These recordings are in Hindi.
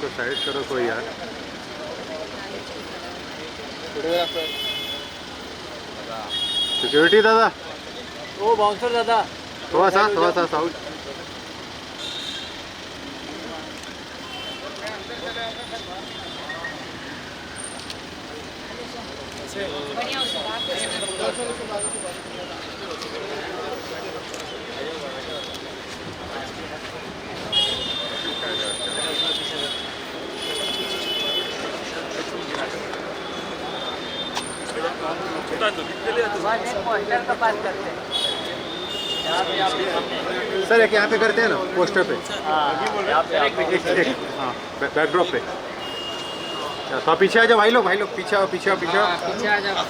इसको साइड करो कोई यार। सिक्युरिटी दादा, ओ बाउंसर दादा, थोड़ा सा साउथ। सर एक यहाँ पे करते हैं ना, पोस्टर पे। हाँ, बैकड्रॉप पे। तो पीछे आ जाओ भाई लोग, पीछे आओ, पीछे पीछे आ जाओ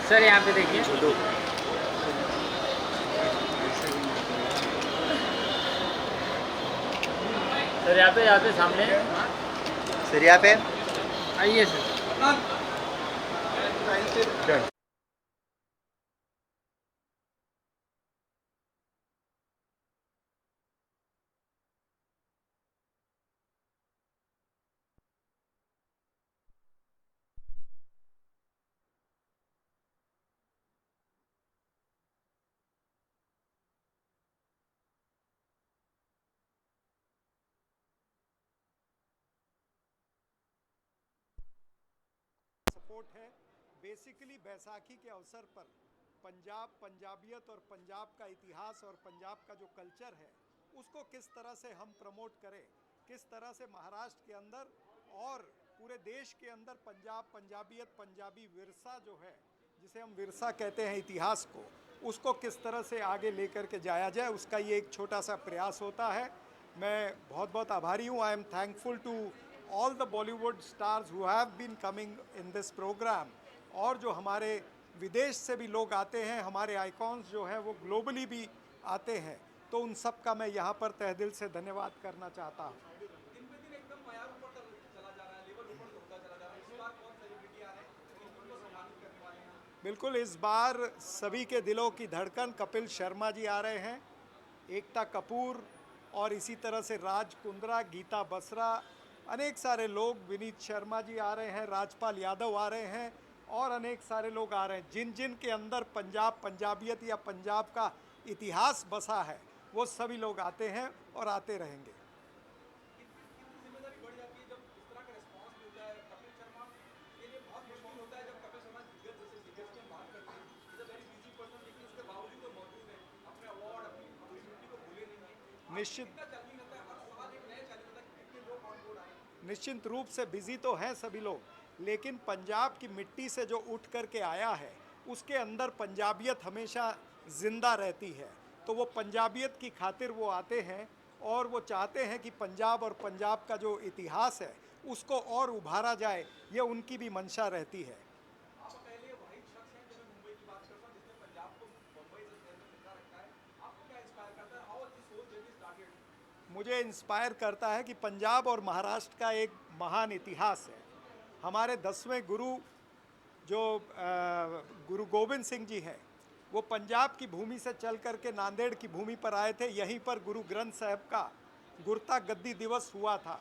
सर, यहाँ पे देखिए। सर यहाँ पे सामने। सर यहाँ पे आइए सर। सपोर्ट है। बेसिकली बैसाखी के अवसर पर पंजाब, पंजाबियत और पंजाब का इतिहास और पंजाब का जो कल्चर है उसको किस तरह से हम प्रमोट करें, किस तरह से महाराष्ट्र के अंदर और पूरे देश के अंदर पंजाब, पंजाबियत, पंजाबी विरसा जो है, जिसे हम विरसा कहते हैं इतिहास को, उसको किस तरह से आगे लेकर के जाया जाए, उसका ये एक छोटा सा प्रयास होता है। मैं बहुत बहुत आभारी हूँ। I am thankful to all the Bollywood stars who have been coming in this program. और जो हमारे विदेश से भी लोग आते हैं, हमारे आइकॉन्स जो हैं वो ग्लोबली भी आते हैं, तो उन सब का मैं यहाँ पर तहे दिल से धन्यवाद करना चाहता हूँ। बिल्कुल, इस बार सभी के दिलों की धड़कन कपिल शर्मा जी आ रहे हैं, एकता कपूर और इसी तरह से राज कुंद्रा, गीता बसरा, अनेक सारे लोग, विनीत शर्मा जी आ रहे हैं, राजपाल यादव आ रहे हैं और अनेक सारे लोग आ रहे हैं। जिन जिन के अंदर पंजाब, पंजाबियत या पंजाब का इतिहास बसा है वो सभी लोग आते हैं और आते रहेंगे। निश्चित रूप से बिजी तो हैं सभी लोग, लेकिन पंजाब की मिट्टी से जो उठ कर के आया है उसके अंदर पंजाबियत हमेशा ज़िंदा रहती है। तो वो पंजाबियत की खातिर वो आते हैं और वो चाहते हैं कि पंजाब और पंजाब का जो इतिहास है उसको और उभारा जाए, ये उनकी भी मंशा रहती है। मुझे इंस्पायर करता है कि पंजाब और महाराष्ट्र का एक महान इतिहास है। हमारे 10वें गुरु जो गुरु गोविंद सिंह जी हैं, वो पंजाब की भूमि से चल कर के नांदेड़ की भूमि पर आए थे। यहीं पर गुरु ग्रंथ साहब का गुरता गद्दी दिवस हुआ था,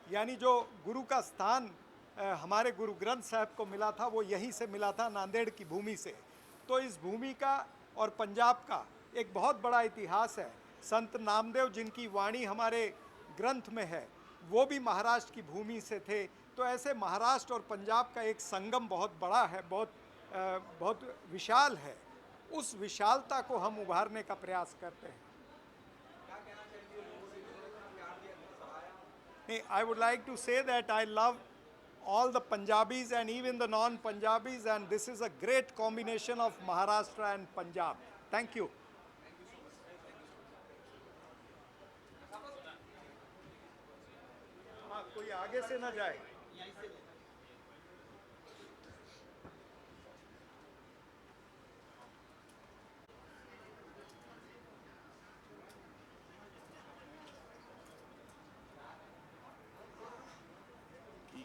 यानी जो गुरु का स्थान हमारे गुरु ग्रंथ साहब को मिला था वो यहीं से मिला था, नांदेड़ की भूमि से। तो इस भूमि का और पंजाब का एक बहुत बड़ा इतिहास है। संत नामदेव जिनकी वाणी हमारे ग्रंथ में है, वो भी महाराष्ट्र की भूमि से थे। तो ऐसे महाराष्ट्र और पंजाब का एक संगम बहुत बड़ा है, बहुत विशाल है। उस विशालता को हम उभारने का प्रयास करते हैं। I would like to say that I love all the Punjabis and even the non-Punjabis, and this is a great combination of Maharashtra and Punjab. Thank you. हाँ, कोई आगे से ना जाए।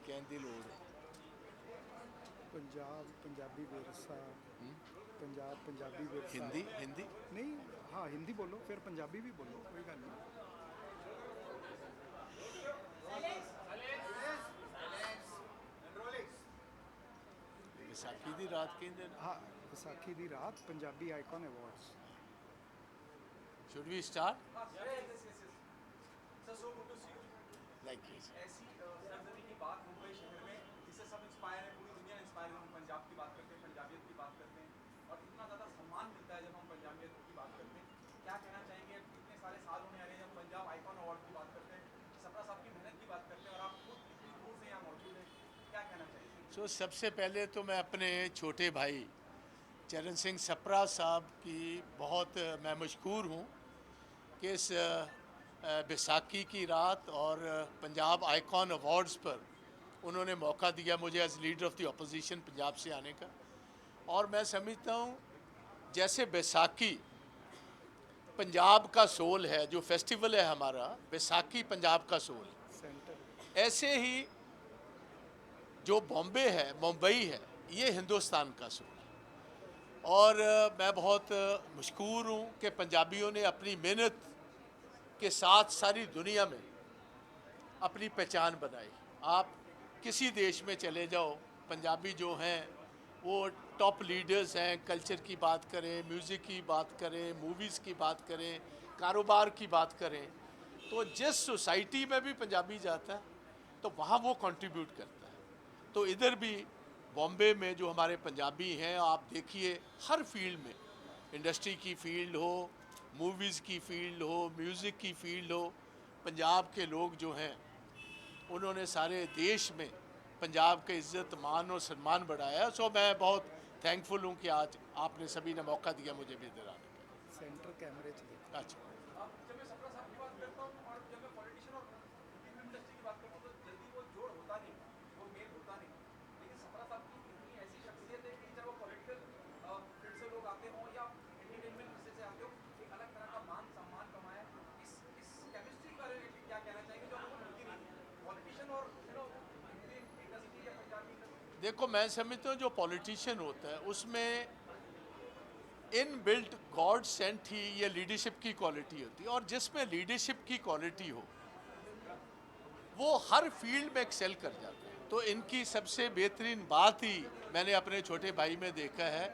कहती लोड़ पंजाब पंजाबी विरसा, पंजाब पंजाबी विरसा। हिंदी हिंदी नहीं, हाँ हिंदी बोलो फिर पंजाबी भी बोलो, कोई गल नहीं। विसाखी दी रात कहते हैं हाँ, विसाखी दी रात Punjabi icon awards. Should we start like this ऐसी सरजमी की बात मुंबई शहर में जिससे सब इंस्पायर है, पूरी दुनिया इंस्पायर है। हम पंजाब की बात करते हैं, पंजाबियत की बात करते हैं और इतना ज़्यादा सम्मान मिलता है जब हम पंजाबियत की बात करते हैं। क्या कहना चाहेंगे, इतने सारे साल होने आ रहे हैं जब पंजाब आइकॉन अवार्ड की बात करते हैं, सपना साहब की मेहनत की बात करते हैं और आप खुद इतनी दूर से यहाँ मौजूद हैं, क्या कहना चाहेंगे? सो सबसे पहले तो मैं अपने छोटे भाई चरण सिंह सप्रा साहब की बहुत मैं मशकूर हूँ कि इस बैसाखी की रात और पंजाब आइकॉन अवार्ड्स पर उन्होंने मौका दिया मुझे as leader of the opposition Punjab से आने का। और मैं समझता हूँ जैसे बैसाखी पंजाब का सोल है, जो फेस्टिवल है हमारा, बैसाखी पंजाब का सोल है, सेंटर ऐसे ही जो बॉम्बे है, मुंबई है, ये हिंदुस्तान का सोल है। और मैं बहुत मशकूर हूँ कि पंजाबियों ने अपनी मेहनत के साथ सारी दुनिया में अपनी पहचान बनाई। आप किसी देश में चले जाओ, पंजाबी जो हैं वो टॉप लीडर्स हैं। कल्चर की बात करें, म्यूज़िक की बात करें, मूवीज़ की बात करें, कारोबार की बात करें, तो जिस सोसाइटी में भी पंजाबी जाता है तो वहाँ वो कंट्रीब्यूट करता है। तो इधर भी बॉम्बे में जो हमारे पंजाबी हैं, आप देखिए हर फील्ड में, इंडस्ट्री की फील्ड हो, मूवीज़ की फील्ड हो, म्यूज़िक की फील्ड हो, पंजाब के लोग जो हैं उन्होंने सारे देश में पंजाब के इज़्ज़त मान और सम्मान बढ़ाया। सो मैं बहुत थैंकफुल हूँ कि आज आपने सभी ने मौका दिया मुझे भी इधर आने का। सेंटर कैमरे चले। अच्छा, जब मैं सपना साहब की बात करता हूँ और जब मैं पॉलिटिशियन और फिल्म इंडस्ट्री की बात करता हूँ तो जल्दी वो जोड़ होता नहीं, वो मेल होता नहीं। लेकिन सपना साहब की इतनी ऐसी शख्सियत है कि चाहे वो पॉलिटिकल फील्ड से लोग आते हों या एंटरटेनमेंट हिस्से से आते हो, एक अलग तरह का मान सम्मान कमाया। इस केमिस्ट्री का रिलेटेड क्या कहना चाहेंगे जो हमको मिलती नहीं है, पॉलिटिशियन और इंडियन इंडस्ट्री या पंजाबी इंडस्ट्री? देखो मैं समझता हूँ जो पॉलिटिशियन होता है उसमें इन बिल्ट गॉड सेंट ही ये लीडरशिप की क्वालिटी होती है। और जिसमें लीडरशिप की क्वालिटी हो वो हर फील्ड में एक्सेल कर जाता है। तो इनकी सबसे बेहतरीन बात ही मैंने अपने छोटे भाई में देखा है,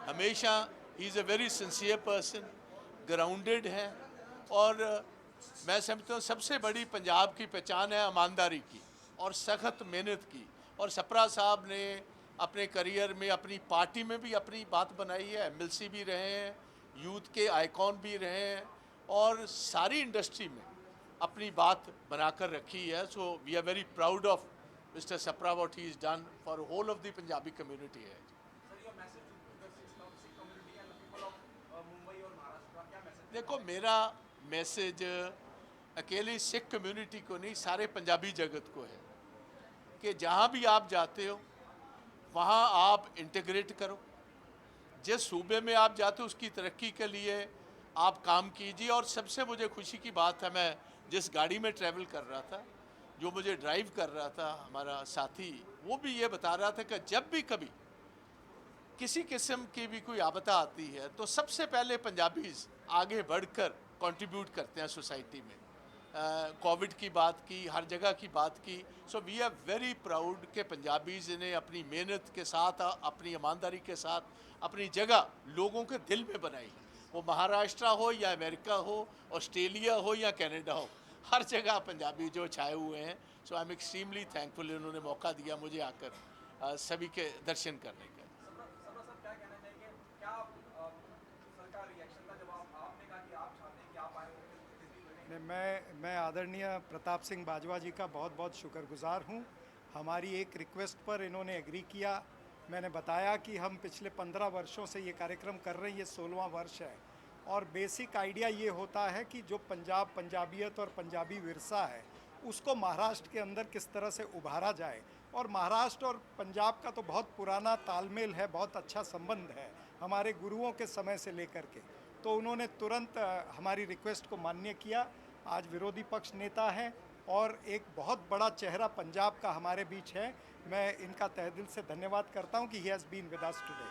हमेशा he is a very sincere person, grounded है। और मैं समझता हूँ सबसे बड़ी पंजाब की पहचान है ईमानदारी की और सख्त मेहनत की। और सप्रा साहब ने अपने करियर में अपनी पार्टी में भी अपनी बात बनाई है, एमएलसी भी रहे हैं, यूथ के आइकॉन भी रहे हैं और सारी इंडस्ट्री में अपनी बात बनाकर रखी है। So we are very proud of mister Sapra what he is done for whole of the Punjabi community है। Sir, your message to the Sikh community and the people of Mumbai और महाराष्ट्र, क्या मैसेज? देखो मेरा मैसेज अकेली सिख कम्युनिटी को नहीं, सारे पंजाबी जगत को है कि जहाँ भी आप जाते हो वहाँ आप इंटीग्रेट करो। जिस सूबे में आप जाते हो उसकी तरक्की के लिए आप काम कीजिए। और सबसे मुझे खुशी की बात है, मैं जिस गाड़ी में ट्रैवल कर रहा था, जो मुझे ड्राइव कर रहा था हमारा साथी, वो भी ये बता रहा था कि जब भी कभी किसी किस्म की भी कोई आपदा आती है तो सबसे पहले पंजाबीज़ आगे बढ़कर कंट्रीब्यूट करते हैं सोसाइटी में। कोविड की बात की, हर जगह की बात की। So we are very proud कि पंजाबीज़ ने अपनी मेहनत के साथ, अपनी ईमानदारी के साथ अपनी जगह लोगों के दिल में बनाई। वो महाराष्ट्र हो या अमेरिका हो, ऑस्ट्रेलिया हो या कनाडा हो, हर जगह पंजाबी जो छाए हुए हैं। सो आई एम एक्सट्रीमली थैंकफुल इन्होंने मौका दिया मुझे आकर सभी के दर्शन करने का। सपना साहब क्या कहना चाहेंगे, क्या सरकार रिएक्शन था जब आपने कहा कि आप चाहते हैं कि आप आए हो? मैं आदरणीय प्रताप सिंह बाजवा जी का बहुत बहुत शुक्रगुजार हूँ। हमारी एक रिक्वेस्ट पर इन्होंने एग्री किया। मैंने बताया कि हम पिछले 15 वर्षों से ये कार्यक्रम कर रहे हैं, ये 16वां वर्ष है। और बेसिक आइडिया ये होता है कि जो पंजाबियत और पंजाबी विरसा है उसको महाराष्ट्र के अंदर किस तरह से उभारा जाए। और महाराष्ट्र और पंजाब का तो बहुत पुराना तालमेल है, बहुत अच्छा संबंध है हमारे गुरुओं के समय से लेकर के। तो उन्होंने तुरंत हमारी रिक्वेस्ट को मान्य किया। आज विरोधी पक्ष नेता हैं और एक बहुत बड़ा चेहरा पंजाब का हमारे बीच है। मैं इनका तहे दिल से धन्यवाद करता हूं कि he has been with us today.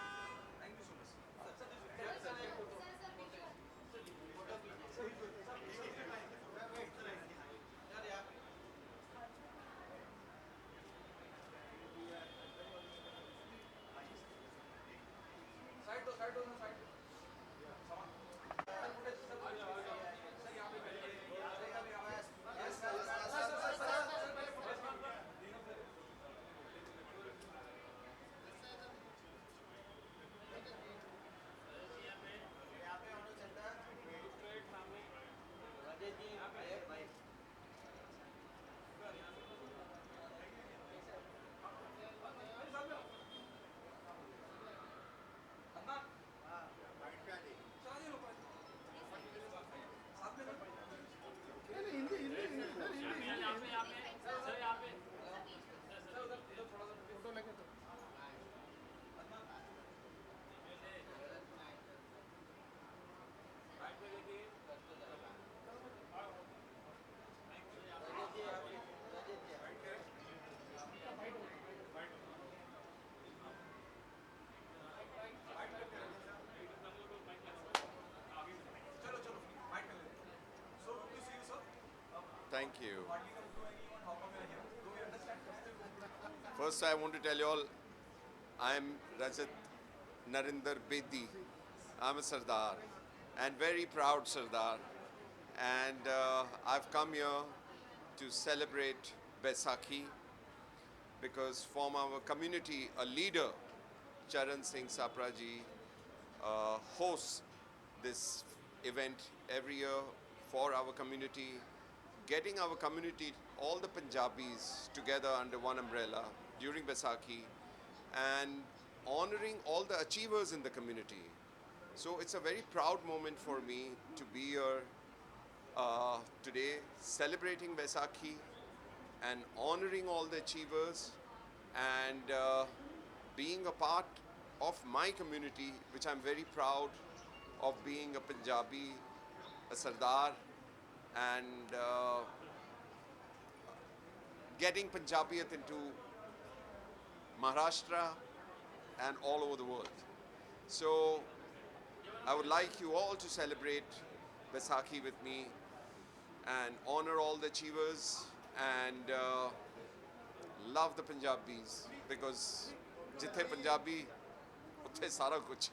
you. First, I want to tell you all, I am Rajat Narinder Bedi. I'm a Sardar and very proud Sardar. And I've come here to celebrate Baisakhi because from our community, a leader, Charan Singh Sapraji, hosts this event every year for our community, getting our community, all the Punjabis together under one umbrella during Baisakhi and honoring all the achievers in the community. So it's a very proud moment for me to be here today celebrating Baisakhi and honoring all the achievers and being a part of my community, which I'm very proud of being a Punjabi, a Sardar, and getting Punjabiyat into Maharashtra and all over the world. So I would like you all to celebrate Baisakhi with me and honor all the achievers and love the Punjabis because jithe Punjabi, uthe sara kuch.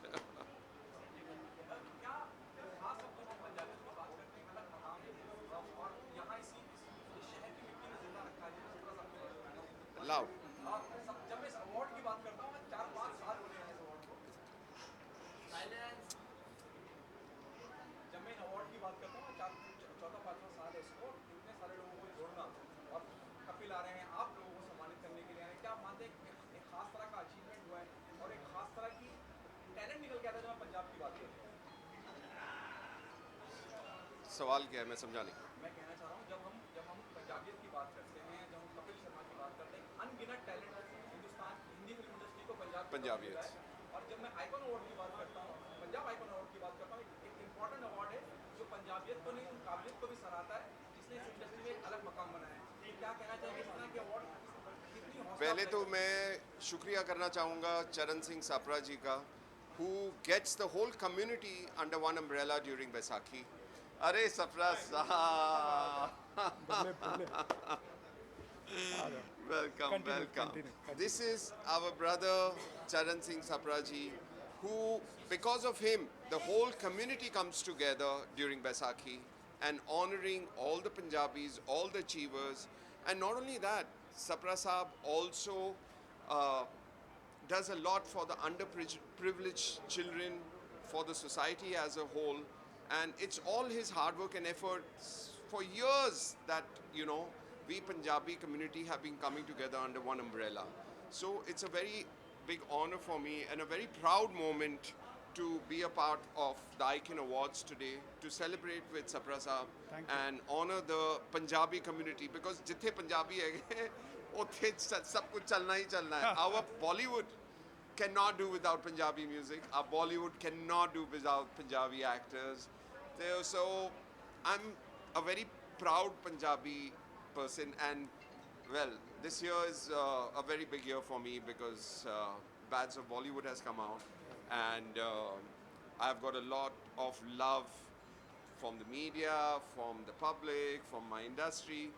Loud. जब मैं इस अवार्ड की बात करता हूँ, मैं 4-5 साल हो गए हैं इस अवार्ड को। जब मैं इन अवार्ड की बात करता हूँ, 4-5वां साल है इसको, इतने सारे लोगों को जोड़ना और कपिल आ रहे हैं, आप लोगों को सम्मानित करने के लिए आए हैं। क्या आप मानते हैं कि एक खास तरह का अचीवमेंट हुआ है और एक खास तरह की टैलेंट निकल के आता है जब मैं पंजाब की बात करता हूँ? सवाल क्या है, मैं समझा नहीं। मैं कहना चाह रहा हूँ जब हम पंजाबियत की बात करते हैं, जब हम कपिल शर्मा की बात करते हैं, अनगिनत talent Hindustan Hindi film industry को पंजाबियत। और जब मैं आइकॉन अवार्ड की बात करता हूँ, पंजाब आइकॉन अवार्ड की बात करता हूँ, एक इम्पॉर्टेंट अवार्ड है जो पंजाबियत को नहीं, उन काबिलियत को भी सराहता है जिसने इस इंडस्ट्री में एक अलग मकाम बनाया है। क्या कहना चाहिए इस तरह के अवार्ड कितनी हौसला? पहले तो मैं शुक्रिया करना चाहूँगा चरण सिंह सापरा जी का, who gets the whole community under one umbrella during Baisakhi. अरे सफरा साहब, welcome, welcome. This is our brother Charan Singh Sapraji, who, because of him, the whole community comes together during Baisakhi and honoring all the Punjabis, all the achievers. And not only that, Sapra Saab also does a lot for the underprivileged children, for the society as a whole. And it's all his hard work and efforts for years that, you know, we Punjabi community have been coming together under one umbrella. So it's a very big honor for me and a very proud moment to be a part of the Icon Awards today, to celebrate with Sapra Saab and honor the Punjabi community, because jithe Punjabi hai, uthe sab kuch chalna hi chalna hai. Our Bollywood cannot do without Punjabi music. Our Bollywood cannot do without Punjabi actors. So I'm a very proud Punjabi person, and well, this year is a very big year for me because Badge of Bollywood has come out, and I've got a lot of love from the media, from the public, from my industry.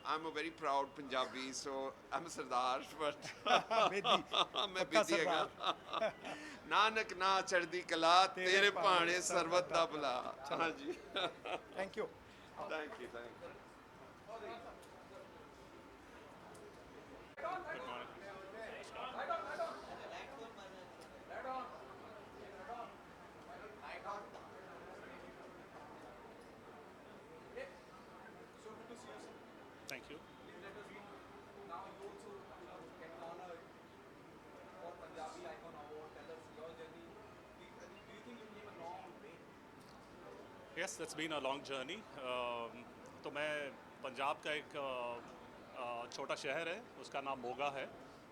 I'm a very proud Punjabi, so I'm a Sardar, but मैं बेदी हैगा। नानक ना चढ़दी कला तेरे भाणे सर्वत दा भला। हाँ जी। Thank you. Thank you, thank you. So good to see you, sir. Thank you. Please let us know. Now you also get honored for Punjabi Icon Award. Tell us your journey. Do you think you came a long way? Yes, that's been a long journey. तो मैं पंजाब का एक छोटा शहर है, उसका नाम मोगा है,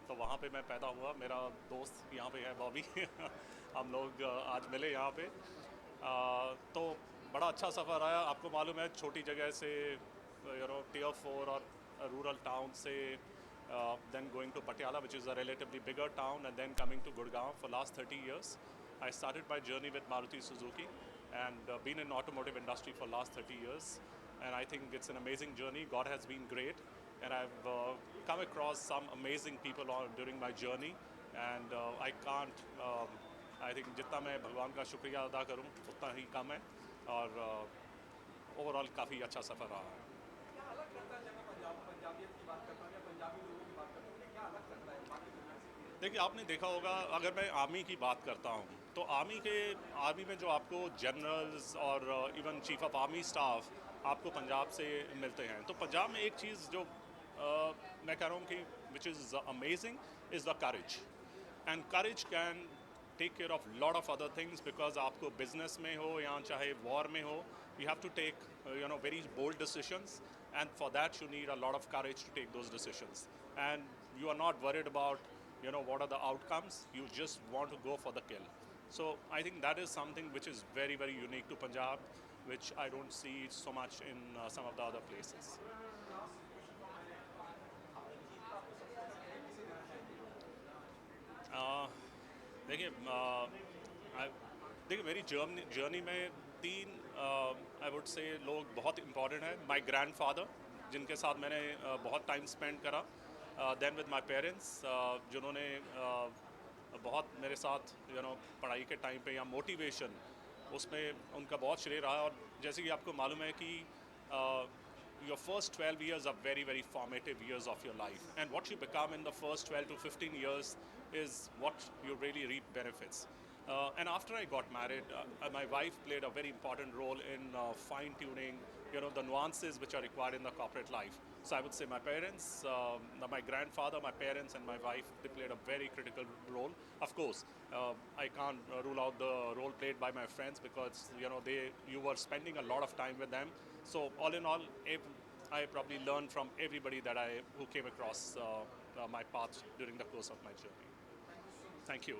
तो वहाँ पे मैं पैदा हुआ। मेरा दोस्त यहाँ पे है बॉबी हम लोग आज मिले यहाँ पे। तो बड़ा अच्छा सफ़र आया। आपको मालूम है, छोटी जगह से Tier 4 और रूरल टाउन से then going to Patiala, which is a relatively bigger town, and then coming to Gurgaon for last 30 years. I started my journey with Maruti Suzuki and been in automotive industry for last 30 years. and I think it's an amazing journey. God has been great, and I've come across some amazing people during my journey, and I can't. I think जितना मैं भगवान का शुक्रिया अदा करूं उतना ही कम है, और ओवरऑल काफ़ी अच्छा सफ़र रहा है। क्या अलग करता है जब मैं पंजाबियत की बात करता हूँ या पंजाबी लोगों की बात करता हूँ, उन्हें क्या अलग करता है बाकी दुनिया से? देखिए, आपने देखा होगा, अगर मैं आर्मी की बात करता हूँ तो आर्मी में जो आपको जनरल्स और even chief of army staff आपको पंजाब से मिलते हैं, तो पंजाब में एक चीज़ जो मैं कह रहा हूँ कि which is amazing is the courage, and courage can take care of lot of other things, because आपको बिजनेस में हो या चाहे वॉर में हो, you have to take very bold decisions, and for that you need a lot of courage to take those decisions, and you are not worried about what are the outcomes. You just want to go for the kill. So I think that is something which is very, very unique to Punjab, which I don't see so much in some of the other places. देखिए, मेरी जर्नी में तीन आई वुड से लोग बहुत इम्पॉर्टेंट हैं। माय ग्रैंडफादर, जिनके साथ मैंने बहुत टाइम स्पेंड करा, देन विद माय पेरेंट्स, जिन्होंने बहुत मेरे साथ पढ़ाई के टाइम पे या मोटिवेशन उसमें उनका बहुत श्रेय रहा। और जैसे कि आपको मालूम है कि your first 12 years are very, very formative years of your life, and what you become in the first 12 to 15 years is what you really reap benefits. And after I got married, my wife played a very important role in fine-tuning, the nuances which are required in the corporate life. So I would say my parents, my grandfather, my parents, and my wife, they played a very critical role. Of course, I can't rule out the role played by my friends, because you were spending a lot of time with them. So all in all, I probably learned from everybody who came across my path during the course of my journey. Thank you.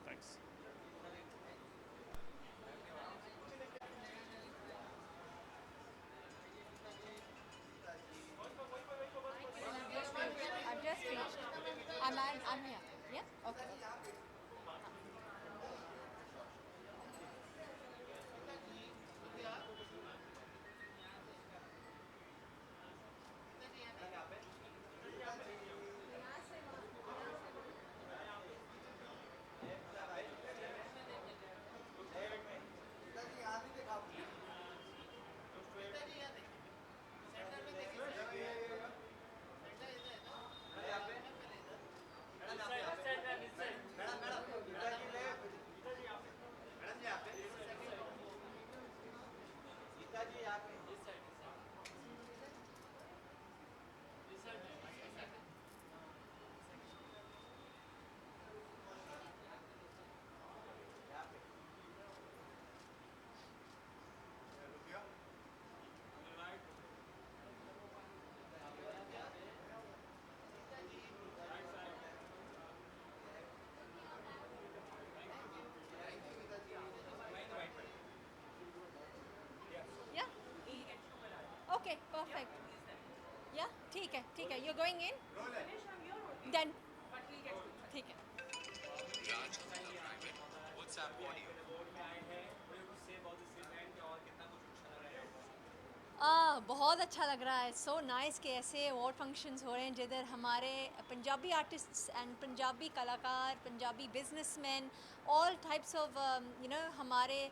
Thanks. I've just reached. I'm here. Yeah? Okay. Okay, perfect. Yeah, ठीक है. You're going in? Then. ठीक है. बहुत अच्छा लग रहा है. सो नाइस कि ऐसे अवार्ड फंक्शंस हो रहे हैं जिधर हमारे पंजाबी आर्टिस्ट्स एंड पंजाबी कलाकार, Punjabi businessman, all types of हमारे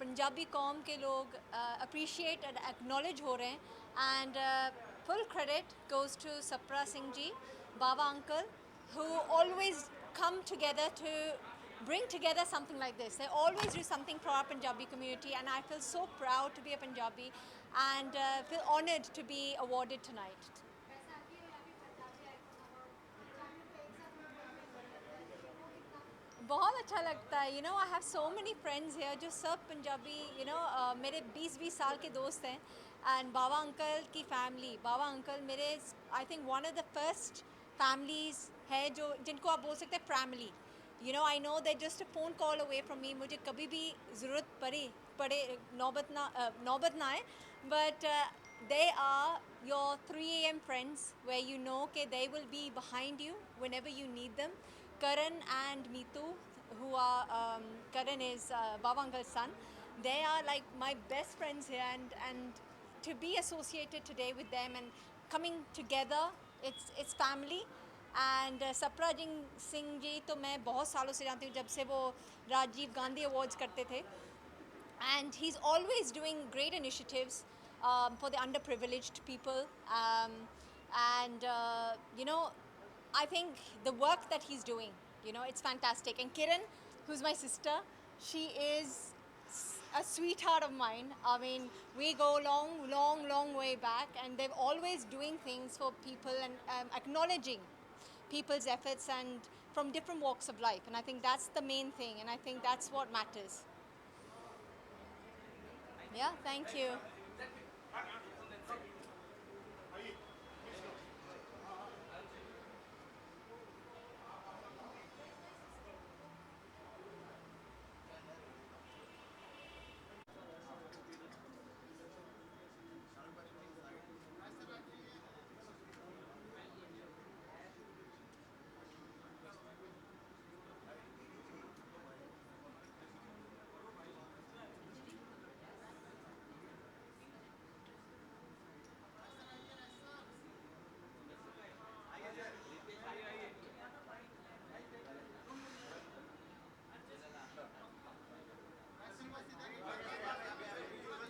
पंजाबी कौम के लोग अप्रिशिएट एंड एक्नॉलेज हो रहे हैं. And full credit goes to Sapra Singh ji, Baba uncle, who always come together to bring together something like this. They always do something for our Punjabi community, and I feel so proud to be a Punjabi and feel honoured to be awarded tonight. बहुत अच्छा लगता है. I have so many friends here जो सब पंजाबी मेरे 20 साल के दोस्त हैं. एंड बाबा अंकल की फैमिली, बाबा अंकल मेरे I think one of the first families है जो जिनको आप बोल सकते हैं family. I know they're just a phone call away from me. मुझे कभी भी ज़रूरत पड़े नौबत ना आए. But they are your 3 a.m. friends where you know that they will be behind you whenever you need them. Karan and Meetu, who are Karan is Baba Uncle's son. They are like my best friends here, and to be associated today with them and coming together, it's family. And Saprajeet Singh ji तो मैं बहुत सालों से जानती हूँ, जब से वो राजीव गांधी अवार्ड्स करते थे. And he's always doing great initiatives for the underprivileged people. And you know, I think the work that he's doing, you know, it's fantastic. And Kiran, who's my sister, she is a sweetheart of mine. I mean, we go long way back, and they're always doing things for people and acknowledging people's efforts and from different walks of life. And I think that's the main thing, and I think that's what matters. Yeah, thank you.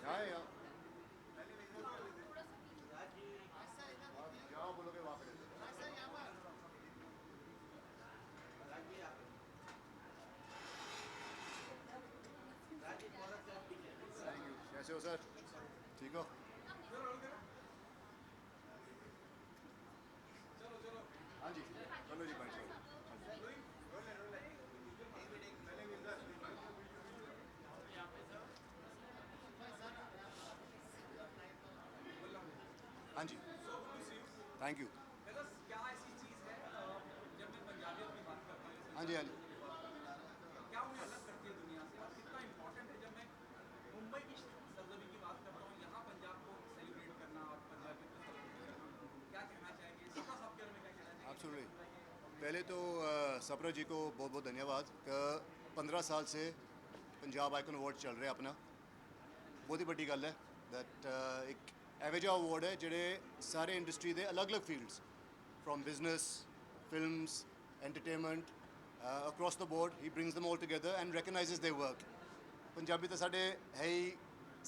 यहाँ है, यहाँ जहाँ बोलोगे वहाँ पे ले लो. Thank you. कैसे हो सर? ठीक हो? हाँ जी, चलो जी भाई चलो. हाँ जी, थैंक यू. क्या ऐसी चीज़ है जब मैं पंजाबियों की बात करता हूँ, हाँ जी, हाँ जी. क्या उन्हें अलग करती है दुनिया से और कितना इम्पोर्टेंट है जब मैं मुंबई की सरजमी की बात करता हूँ, यहाँ पंजाब को सेलिब्रेट करना और पंजाबियों को सेलिब्रेट करना. क्या कहना चाहेंगे सबका सबके बारे में, क्या कहना चाहेंगे? एब्सोल्युटली. पहले तो सप्रा जी को बहुत बहुत धन्यवाद कि 15 साल से पंजाब आइकन अवार्ड चल रहा है अपना. बहुत ही बड़ी गल है दैट एक एवं जिहा अवार्ड है ਜਿਹੜੇ ਸਾਰੇ ਇੰਡਸਟਰੀ ਦੇ ਅਲੱਗ-ਅਲੱਗ fields from business, films, entertainment, across the board, he brings them all together and recognizes their work. Punjabi ਤਾਂ ਸਾਡੇ ਹੈ ਹੀ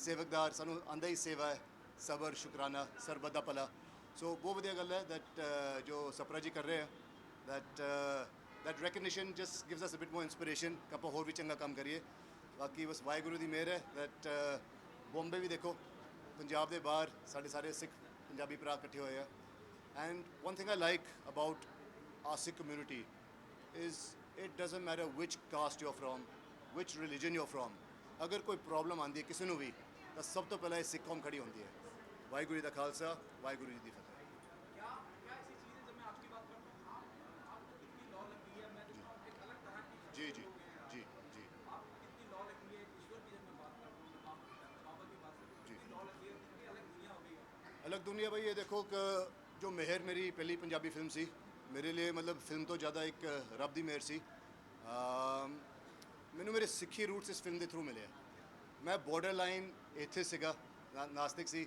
ਸੇਵਕਦਾਰ, ਸਾਨੂੰ ਆਂਦਾ ਹੀ ਸੇਵਾ ਹੈ, ਸਬਰ, ਸ਼ੁਕਰਾਨਾ, ਸਰਬਤ ਦਾ ਭਲਾ. ਸੋ ਬਹੁਤ ਵਧੀਆ ਗੱਲ ਹੈ that ਜੋ ਸਪਰਾ ਜੀ ਕਰ ਰਹੇ ਆ, that recognition just gives us a bit more inspiration ਕਿ ਆਪਾਂ ਹੋਰ ਵੀ ਚੰਗਾ ਕੰਮ ਕਰੀਏ. ਬਾਕੀ ਬਸ ਵਾਹਿਗੁਰੂ ਦੀ ਮਿਹਰ ਹੈ that ਬੰਬੇ ਵੀ ਦੇਖੋ, ਪੰਜਾਬ ਦੇ ਬਾਹਰ ਸਾਡੇ ਸਾਰੇ ਸਿੱਖ ਪੰਜਾਬੀ ਭਰਾ ਇਕੱਠੇ ਹੋਏ ਆ. And one thing I like about our Sikh community is it doesn't matter which caste you're from, which religion you're from. अगर कोई प्रॉब्लम आती है किसी ਨੂੰ भी ਤਾਂ ਸਭ ਤੋਂ ਪਹਿਲਾਂ ਇਹ ਸਿੱਖ ਕੌਮ ਖੜੀ ਹੁੰਦੀ ਹੈ. ਵਾਹਿਗੁਰੂ ਜੀ ਦਾ ਖਾਲਸਾ, ਵਾਹਿਗੁਰੂ ਜੀ ਦੀ ਫਤਿਹ. क्या ऐसी चीज़ है जब मैं आपकी बात करता हूँ, आपको कितनी लॉ लगी है, मैं देखता हूँ एक अलग तरह की जी जी जी जी आपको कितनी लॉ लगी है. ईश्वर की जब मैं बात करता हूँ, बाबा की बात करता हूँ, जी. कितनी लॉ लगी है, कितनी अलग दुनिया हो गई है. अलग दुनिया भाई. ये देखो कि जो मेहर मेरी पहली पंजाबी फिल्म सी मेरे लिए, मतलब फिल्म तो ज़्यादा एक रब दी मेहर सी. मैनू मेरे सिੱਖੀ रूट्स इस फिल्म के थ्रू मिले. मैं बॉर्डर लाइन ਇੱਥੇ ਸੀਗਾ, नास्तिक सी,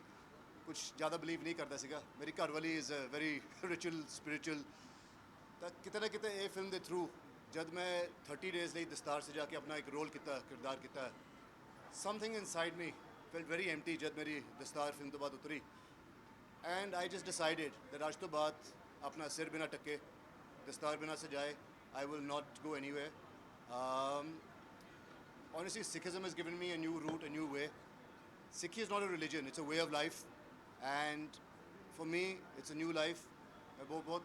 कुछ ज़्यादा बिलीव नहीं करता ਸੀਗਾ. मेरी घर वाली इज़ वेरी रिचुअल स्पिरिचुअल. ਤਾਂ ਕਿਤੇ ਨਾ ਕਿਤੇ ਇਹ ਫਿਲਮ ਦੇ ਥਰੂ जब मैं 30 डेज़ ਲਈ ਦਸਤਾਰ ਸਜਾ ਕੇ ਆਪਣਾ ਇੱਕ ਰੋਲ ਕੀਤਾ, ਕਿਰਦਾਰ ਕੀਤਾ, something inside me felt very empty जब मेरी दस्तार फिल्म तो बाद उतरी. And I just decided that आज तो बाद अपना सिर बिना टके, दस्तार बिना सजाए, I will not go anywhere. Honestly, Sikhism has given me a new route, a new way. Sikhi is not a religion, it's a way of life. And for me, it's a new life. मैं बहुत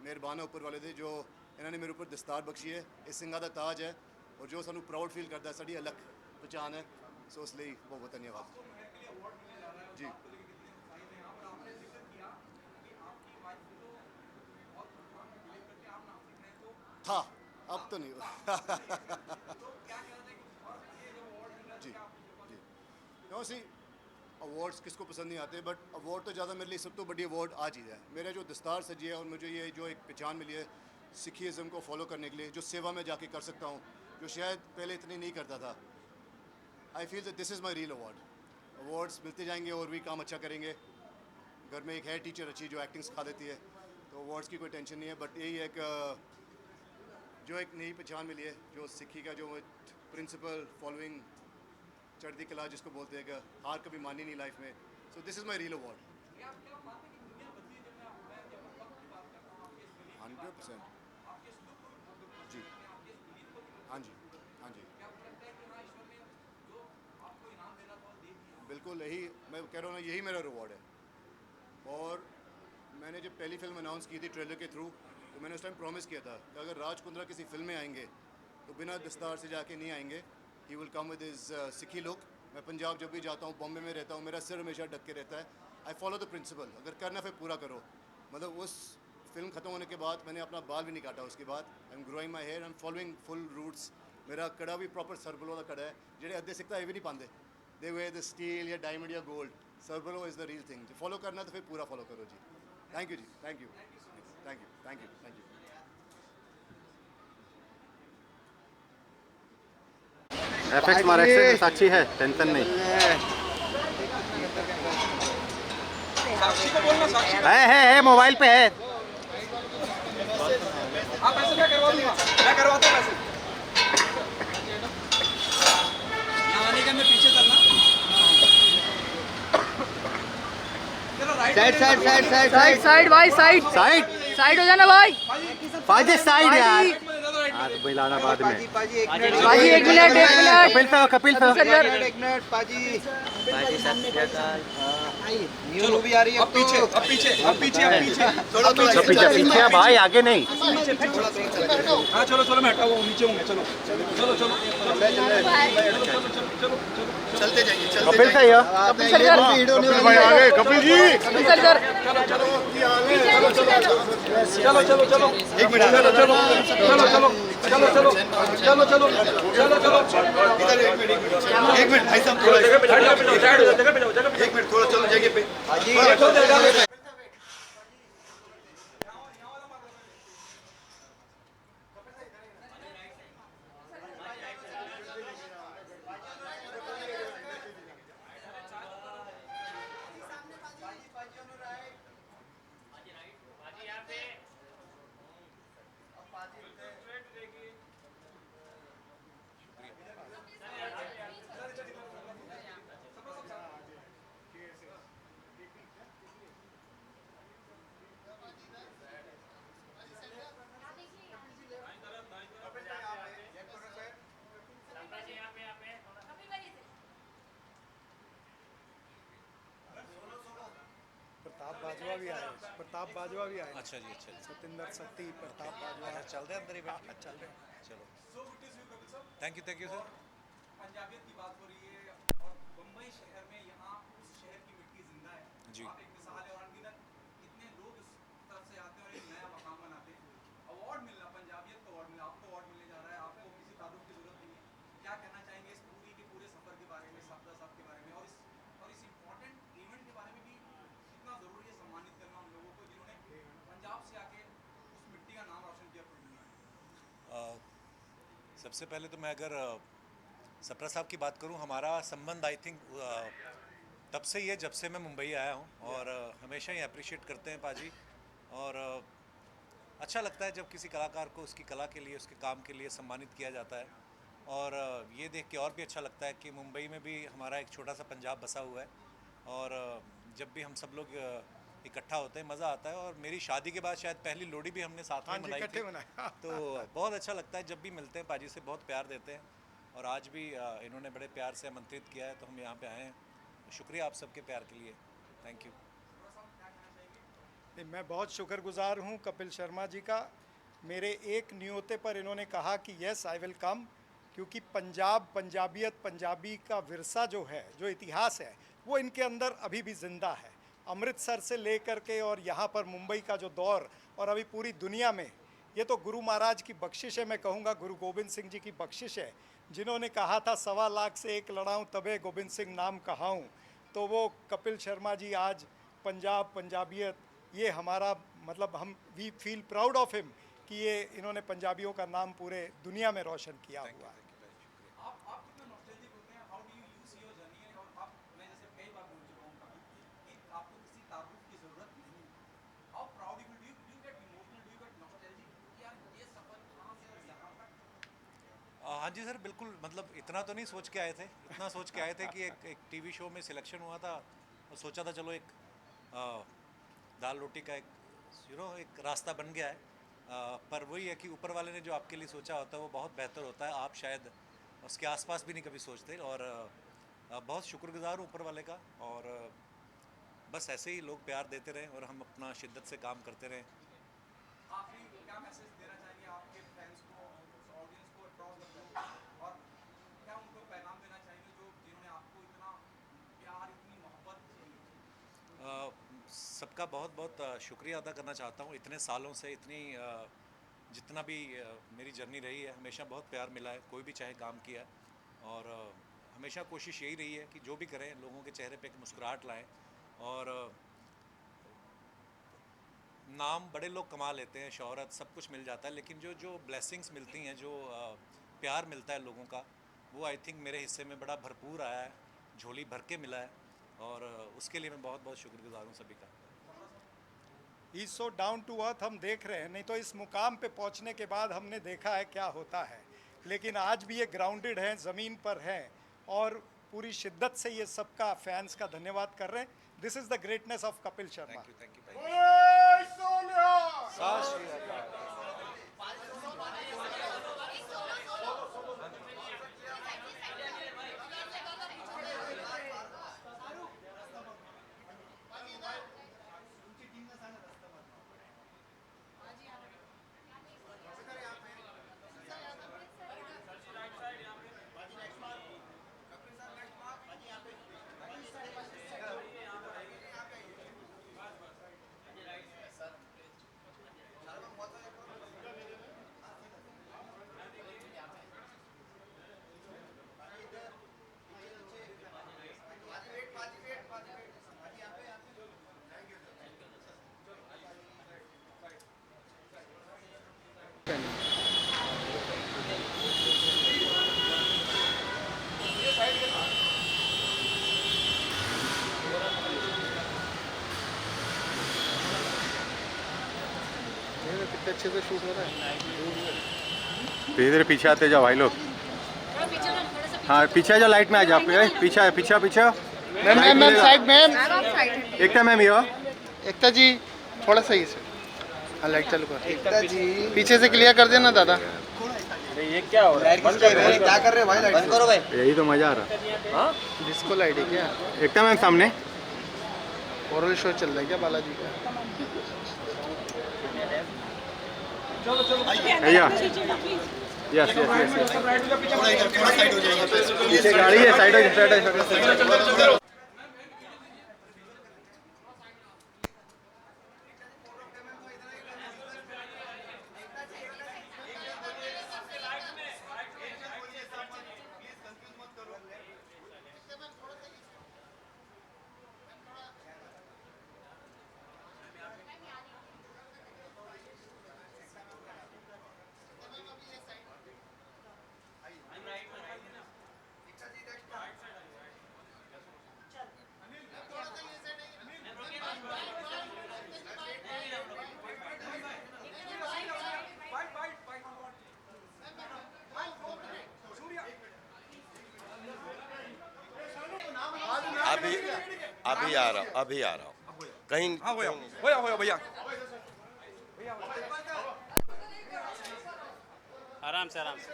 मेहरबान ऊपर वाले थे जो इन्होंने मेरे ऊपर दस्तार बख्शी है. ये ਸਿੰਘਾਂ ਦਾ ताज है और जो सानू प्राउड फील करता है, साड़ी अलग पहचान है. सो इसलिए बहुत बहुत धन्यवाद जी. था, अब तो नहीं जी जी. क्यों सी अवार्ड्स किसको पसंद नहीं आते, बट अवार्ड तो ज़्यादा मेरे लिए सब तो बड़ी अवार्ड आज ही है. मेरा जो दस्तार सजी है और मुझे ये जो एक पहचान मिली है सिखिज़म को फॉलो करने के लिए, जो सेवा में जाके कर सकता हूँ, जो शायद पहले इतनी नहीं करता था. I feel that this is my real award. Awards मिलते जाएंगे और भी काम अच्छा करेंगे। घर में एक है टीचर अच्छी जो एक्टिंग सिखा देती है, तो अवार्ड्स की कोई टेंशन नहीं है। बट यही एक जो एक नई पहचान मिली है, जो सिक्खी का जो प्रिंसिपल फॉलोइंग चढ़ती कला जिसको बोलते हैं कि हार कभी मानी नहीं लाइफ में। So this is my real award. 100% जी, हाँ जी, हाँ जी, बिल्कुल यही मैं कह रहा हूँ ना, यही मेरा रिवॉर्ड है। और मैंने जब पहली फिल्म अनाउंस की थी ट्रेलर के थ्रू, तो मैंने उस टाइम प्रॉमिस किया था कि अगर राज कुंद्रा किसी फिल्म में आएंगे तो बिना दस्तार से जाके नहीं आएंगे। He will come with his सिखी लुक। मैं पंजाब जब भी जाता हूँ, बॉम्बे में रहता हूँ, मेरा सिर हमेशा ढक के रहता है। आई फॉलो द प्रिंसिपल, अगर करना फिर पूरा करो। मतलब उस फिल्म ख़त्म होने के बाद मैंने अपना बाल भी नहीं काटा। उसके बाद I am growing my hair, I am following full roots. मेरा कड़ा भी प्रॉपर सरबलो का कड़ा है, जेडे अद्धे सिखता ये भी नहीं पाते, दे वे द स्टील या डायमंड या gold. Sarbloh is the real thing. जो फॉलो करना तो फिर पूरा फॉलो करो जी। थैंक यू जी, thank you, thank you, thank you, thank you. FX marks अच्छी है, टेंशन नहीं साक्षी को बोलना, साक्षी है मोबाइल पे है। आप ऐसे क्या करवा दूंगा, मैं करवाता हूँ ऐसे। यहाँ आने के अंदर पीछे चलना। चलो राइट साइड भाई, साइड साइड हो जाना भाई। पाजी साइड यार, राइट मिलाना बाद में। पाजी एक मिनट कपिल न्यू मूवी आ रही है। अब पीछे, अब पीछे, अब पीछे, अब पीछे। थोड़ा पीछे भाई, आगे नहीं। हाँ चलो चलो, मैं हटा हुआ हूँ, नीचे हूँ मैं। चलो चलो चलो चलो चलते जाइए, कपिल सही है। कपिल भाई आ गए। कपिल जी चलो चलो चलो, एक मिनट, चलो चलो चलो चलो चलो चलो चलो चलो चलो चलो इधर एक मिनट भाई साहब, थोड़ा जगह पे एक मिनट, थोड़ा चलो जगह पे। प्रताप बाजवा भी आए। अच्छा जी, अच्छा जी। सतिंदर सत्ती, प्रताप बाजवा चल रहे अंदर ही बैठ, चल रहे चलो। Thank you sir. पंजाबियत की बात हो रही है और मुंबई शहर में, यहाँ उस शहर की मिट्टी जिंदा है जी। आप एक मिसाल है। और अनगिनत कितने लोग उस तरफ से आते हैं और एक नया मकाम बनाते हैं। अवार्ड मिलना, पंजाबियत को अवार्ड मिला, आपको अवार्ड मिलने जा रहा है, आपको किसी तारुफ की जरूरत नहीं है। क्या कहना चाहेंगे इस पूरी के पूरे सफर के बारे में, सफदर साहब के बारे में, और इस इम्पोर्टेंट इवेंट के बारे में भी? कितना ज़रूरी है सम्मानित करना उन लोगों को जिन्होंने पंजाब से आके उस मिट्टी का नाम रोशन किया पूरी दुनिया में। सबसे पहले तो मैं अगर सप्रा साहब की बात करूं, हमारा संबंध आई थिंक तब से ही है जब से मैं मुंबई आया हूं, और हमेशा ही अप्रिशिएट करते हैं पाजी। और अच्छा लगता है जब किसी कलाकार को उसकी कला के लिए, उसके काम के लिए सम्मानित किया जाता है। और ये देख के और भी अच्छा लगता है कि मुंबई में भी हमारा एक छोटा सा पंजाब बसा हुआ है, और जब भी हम सब लोग इकट्ठा होते हैं मज़ा आता है। और मेरी शादी के बाद शायद पहली लोहड़ी भी हमने साथ में मनाई थी, तो बहुत अच्छा लगता है जब भी मिलते हैं। पाजी से बहुत प्यार देते हैं, और आज भी इन्होंने बड़े प्यार से आमंत्रित किया है, तो हम यहाँ पे आए हैं। तो शुक्रिया आप सबके प्यार के लिए, थैंक यू। मैं बहुत शुक्रगुजार हूँ कपिल शर्मा जी का। मेरे एक न्योते पर इन्होंने कहा कि यस आई विल कम, क्योंकि पंजाब, पंजाबियत, पंजाबी का विरसा जो है, जो इतिहास है, वो इनके अंदर अभी भी ज़िंदा है। अमृतसर से लेकर के और यहाँ पर मुंबई का जो दौर, और अभी पूरी दुनिया में, ये तो गुरु महाराज की बख्शिश है। मैं कहूँगा गुरु गोविंद सिंह जी की बख्शिश है, जिन्होंने कहा था 1.25 लाख से एक लड़ाऊँ तबे गोविंद सिंह नाम कहाऊँ। तो वो कपिल शर्मा जी आज पंजाब, पंजाबियत, ये हमारा मतलब हम we feel proud of him कि ये इन्होंने पंजाबियों का नाम पूरे दुनिया में रोशन किया हुआ है। आप कितना नॉस्टैल्जिक होते हैं? How do you see your journey? और आप, मैं जैसे हाँ जी सर, बिल्कुल, मतलब इतना तो नहीं सोच के आए थे, इतना सोच के आए थे कि एक टीवी शो में सिलेक्शन हुआ था और सोचा था चलो एक दाल रोटी का एक रास्ता बन गया है। पर वही है कि ऊपर वाले ने जो आपके लिए सोचा होता है वो बहुत बेहतर होता है, आप शायद उसके आसपास भी नहीं कभी सोचते। और बहुत शुक्रगुजार हूँ ऊपर वाले का, और बस ऐसे ही लोग प्यार देते रहें और हम अपना शिद्दत से काम करते रहें। आखिरी क्या मैसेज देना चाहेंगे आपके फैंस को, ऑडियंस को अक्रॉस द ग्लोब, और क्या उनको पैगाम देना चाहेंगे जो जिन्होंने आपको इतना प्यार, इतनी मोहब्बत दी? सबका बहुत बहुत शुक्रिया अदा करना चाहता हूँ। इतने सालों से जितना भी मेरी जर्नी रही है, हमेशा बहुत प्यार मिला है, कोई भी चाहे काम किया है। और हमेशा कोशिश यही रही है कि जो भी करें लोगों के चेहरे पे एक मुस्कुराहट लाएं। और नाम बड़े लोग कमा लेते हैं, शोहरत सब कुछ मिल जाता है, लेकिन जो ब्लेसिंग्स मिलती हैं, जो प्यार मिलता है लोगों का, वो आई थिंक मेरे हिस्से में बड़ा भरपूर आया है, झोली भर के मिला है। और उसके लिए मैं बहुत बहुत शुक्रगुजार हूँ सभी का। He is so down to earth, हम देख रहे हैं, नहीं तो इस मुकाम पे पहुंचने के बाद हमने देखा है क्या होता है, लेकिन आज भी ये ग्राउंडेड हैं, ज़मीन पर हैं और पूरी शिद्दत से ये सबका फैंस का धन्यवाद कर रहे हैं। This is the greatness of Kapil Sharma. Thank you भाई। कितने अच्छे से शूट हो रहा है। धीरे धीरे पीछे आते जाओ भाई लोग। हाँ पीछे आ जाओ, लाइट में आ जाओ। पीछे पीछे पीछे मैम साइड मैम, एकता मैम यो, एकता जी थोड़ा सही से। हाँ लाइट चालू कर, एकता जी पीछे से क्लियर कर देना दादा। ये क्या हो रहा है? बंद कर रहे हैं, क्या कर रहे हैं भाई? लाइट बंद करो भाई। यही तो मजा आ रहा। हाँ डिस्को लाइट है क्या? एकता मैम सामने ओरल शो चल रहा है क्या बालाजी का? भैया यस यस यस, पीछे गाड़ी है, साइड हो जाओ। अभी आ रहा हूँ कहीं। हाँ होया भैया। आराम से आराम से।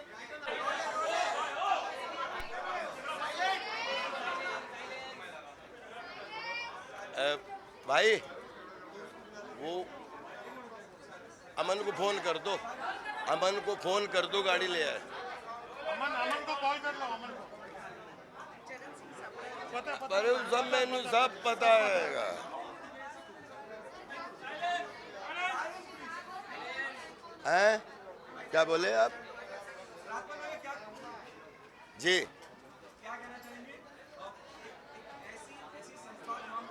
भाई वो अमन को फोन कर दो, गाड़ी ले आए। अमन को कॉल कर लो, अमन को। पर सब मैनू सब पता है। हैं क्या बोले आप जी? क्या कहना चाहेंगे? ऐसी संस्था हम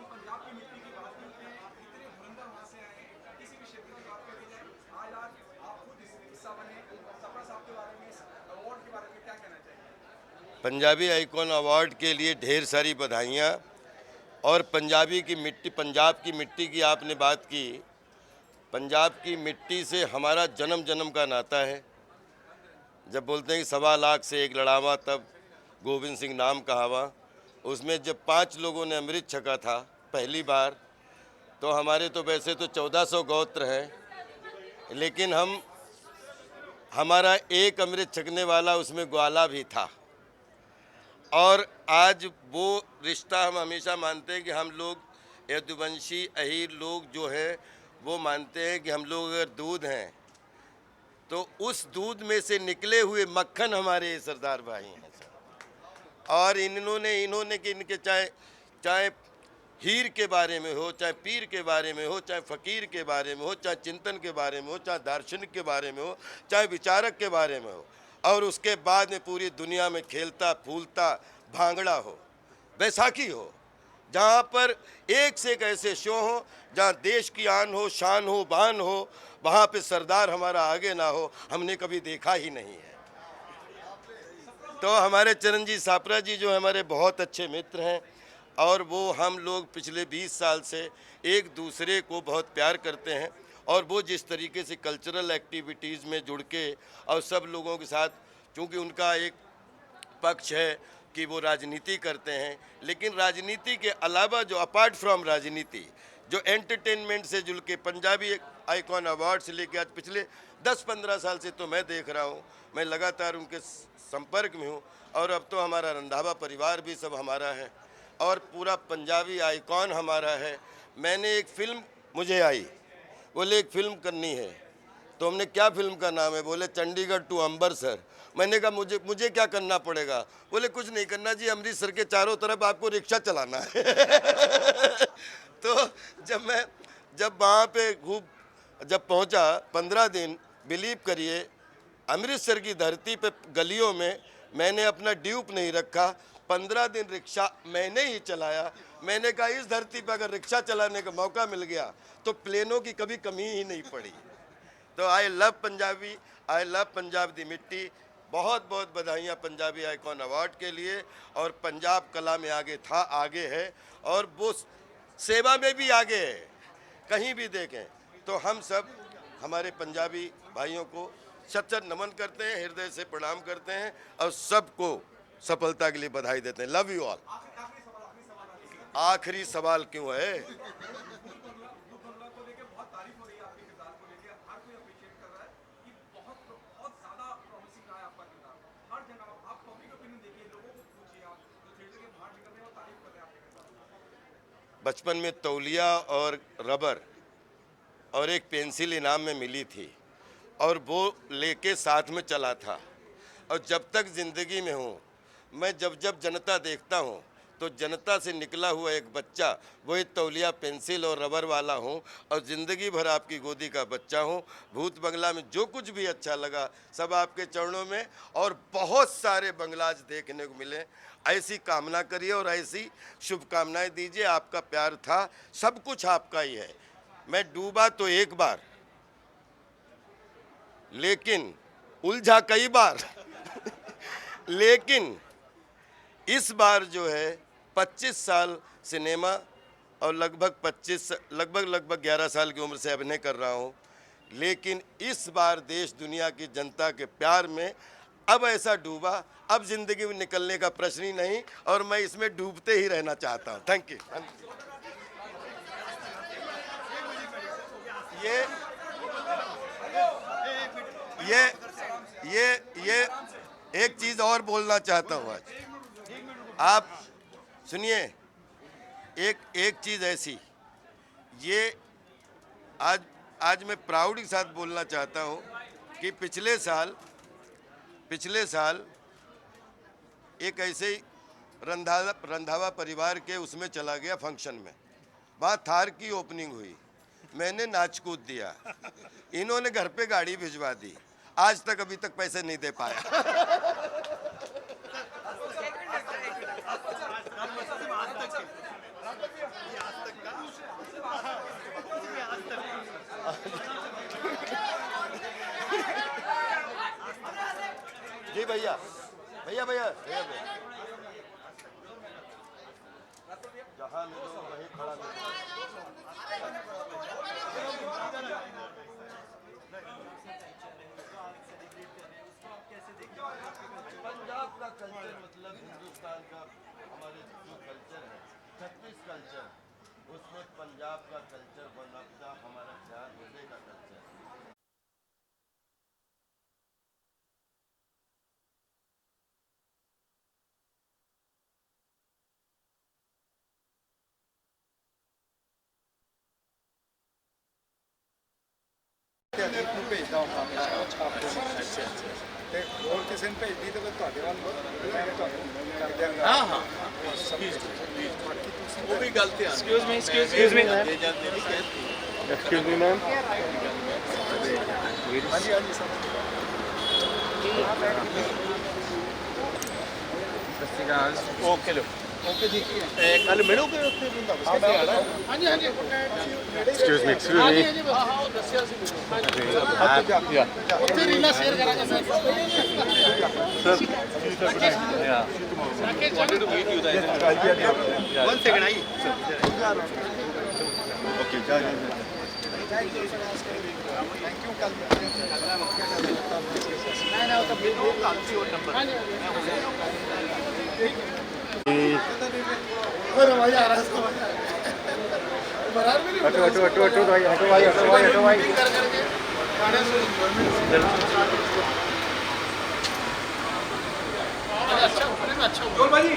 पंजाब की मिट्टी की बात करते हैं, इतने धुरंधर वहाँ से आए, किसी भी क्षेत्र की बात करते जाए, आज आप खुद हिस्सा बने, सपना साहब के बारे में, अवार्ड के बारे में क्या कहना चाहेंगे? पंजाबी आइकॉन अवार्ड के लिए ढेर सारी बधाइयाँ। और पंजाब की मिट्टी की आपने बात की। पंजाब की मिट्टी से हमारा जन्म जन्म का नाता है। जब बोलते हैं कि 1.25 लाख से एक लड़ावा तब गोविंद सिंह नाम कहावा, उसमें जब 5 लोगों ने अमृत छका था पहली बार, तो हमारे तो वैसे तो 1400 गोत्र हैं, लेकिन हमारा एक अमृत छकने वाला उसमें ग्वाला भी था। और आज वो रिश्ता हम हमेशा मानते हैं कि हम लोग यदुवंशी अहीर लोग जो हैं वो मानते हैं कि हम लोग अगर दूध हैं तो उस दूध में से निकले हुए मक्खन हमारे सरदार भाई हैं। और इन्होंने कि इनके चाहे हीर के बारे में हो, चाहे पीर के बारे में हो, चाहे फ़कीर के बारे में हो, चाहे चिंतन के बारे में हो, चाहे दार्शनिक के बारे में हो, चाहे विचारक के बारे में हो, और उसके बाद में पूरी दुनिया में खेलता फूलता भांगड़ा हो, बैसाखी हो, जहाँ पर एक से एक ऐसे शो हो जहाँ देश की आन हो, शान हो, बान हो, वहाँ पे सरदार हमारा आगे ना हो, हमने कभी देखा ही नहीं है। तो हमारे चरण जी सापरा जी जो हमारे बहुत अच्छे मित्र हैं, और वो हम लोग पिछले 20 साल से एक दूसरे को बहुत प्यार करते हैं, और वो जिस तरीके से कल्चरल एक्टिविटीज़ में जुड़ के और सब लोगों के साथ, चूँकि उनका एक पक्ष है कि वो राजनीति करते हैं, लेकिन राजनीति के अलावा जो अपार्ट फ्रॉम राजनीति जो एंटरटेनमेंट से जुड़ के पंजाबी आइकॉन अवार्ड से लेके आज पिछले 10-15 साल से तो मैं देख रहा हूँ, मैं लगातार उनके संपर्क में हूँ, और अब तो हमारा रंधावा परिवार भी सब हमारा है और पूरा पंजाबी आइकॉन हमारा है। मैंने एक फिल्म मुझे आई, बोले एक फिल्म करनी है, तो हमने क्या फिल्म का नाम है, बोले चंडीगढ़ टू अमृतसर। मैंने कहा मुझे क्या करना पड़ेगा, बोले कुछ नहीं करना जी, अमृतसर के चारों तरफ आपको रिक्शा चलाना है। तो जब वहाँ पे जब पहुँचा 15 दिन, बिलीव करिए अमृतसर की धरती पे गलियों में मैंने अपना ड्यूप नहीं रखा, 15 दिन रिक्शा मैंने ही चलाया। मैंने कहा इस धरती पर अगर रिक्शा चलाने का मौका मिल गया तो प्लेनों की कभी कमी ही नहीं पड़ी। तो I love Punjabi, I love Punjab दी मिट्टी। बहुत बहुत बधाइयाँ पंजाबी आइकॉन अवार्ड के लिए, और पंजाब कला में आगे है और वो सेवा में भी आगे है। कहीं भी देखें तो हम सब हमारे पंजाबी भाइयों को सच्चा नमन करते हैं, हृदय से प्रणाम करते हैं और सबको सफलता के लिए बधाई देते हैं। Love you all. आखिरी सवाल क्यों है? बचपन में तौलिया और रबर और एक पेंसिल इनाम में मिली थी, और वो लेके साथ में चला था। और जब तक ज़िंदगी में हूँ, मैं जब जनता देखता हूँ तो जनता से निकला हुआ एक बच्चा, वही तौलिया पेंसिल और रबर वाला हूँ, और ज़िंदगी भर आपकी गोदी का बच्चा हूँ। भूत बंगला में जो कुछ भी अच्छा लगा सब आपके चरणों में, और बहुत सारे बंगलाज देखने को मिले। ऐसी कामना करिए और ऐसी शुभकामनाएं दीजिए। आपका प्यार था, सब कुछ आपका ही है। मैं डूबा तो एक बार, लेकिन उलझा कई बार। लेकिन इस बार जो है 25 साल सिनेमा और लगभग 11 साल की उम्र से अभिनय कर रहा हूँ, लेकिन इस बार देश दुनिया की जनता के प्यार में अब ऐसा डूबा, अब जिंदगी में निकलने का प्रश्न ही नहीं, और मैं इसमें डूबते ही रहना चाहता हूँ। Thank you. ये एक चीज़ और बोलना चाहता हूँ आज। आप सुनिए, एक चीज़ ऐसी, ये आज मैं प्राउड के साथ बोलना चाहता हूँ कि पिछले साल एक ऐसे ही रंधावा परिवार के उसमें चला गया फंक्शन में, वहाँ थार की ओपनिंग हुई, मैंने नाच कूद दिया, इन्होंने घर पे गाड़ी भिजवा दी, आज तक अभी तक पैसे नहीं दे पाया। जी भैया जहाँ मिलो वहीं खड़ा मिलो। का कल्चर मतलब हिंदुस्तान का हमारे जो कल्चर है 36 कल्चर उसमें पंजाब का कल्चर वन ऑफ द हमारा ख्याल होने का कल्चर है। ਇੱਕ ਨੂੰ ਭੇਜਦਾ ਹੁੰਦਾ ਹਮੇਸ਼ਾ ਉਹ ਛਾਪ ਦੇ ਤੇ ਹੋਰ ਕਿਸੇ ਨੂੰ ਭੇਜਦੀ ਤਾਂ ਫਿਰ ਤੁਹਾਡੇ ਵੱਲ ਮੈਂ ਤੁਹਾਨੂੰ ਕਰ ਦਿਆਂਗਾ ਹਾਂ ਹਾਂ ਉਹ ਵੀ ਗੱਲ ਤੇ एक्सक्यूज मी मैम ਹਾਂਜੀ ਹਾਂਜੀ ਸਰ ਓਕੇ ਲੋ ਓਕੇ ਜੀ ਕੱਲ ਮਿਲੋਗੇ ਉੱਥੇ ਬੰਦਾ ਹਾਂਜੀ ਹਾਂਜੀ एक्सक्यूज मी ਉਹ ਦੱਸਿਆ ਸੀ ਉੱਥੇ ਰੀਲਾ ਸ਼ੇਅਰ ਕਰਾਂਗੇ ਸਰ वन सेकंड आई ओके जा थैंक यू कल हटो भाई हटो भाई अच्छा भाई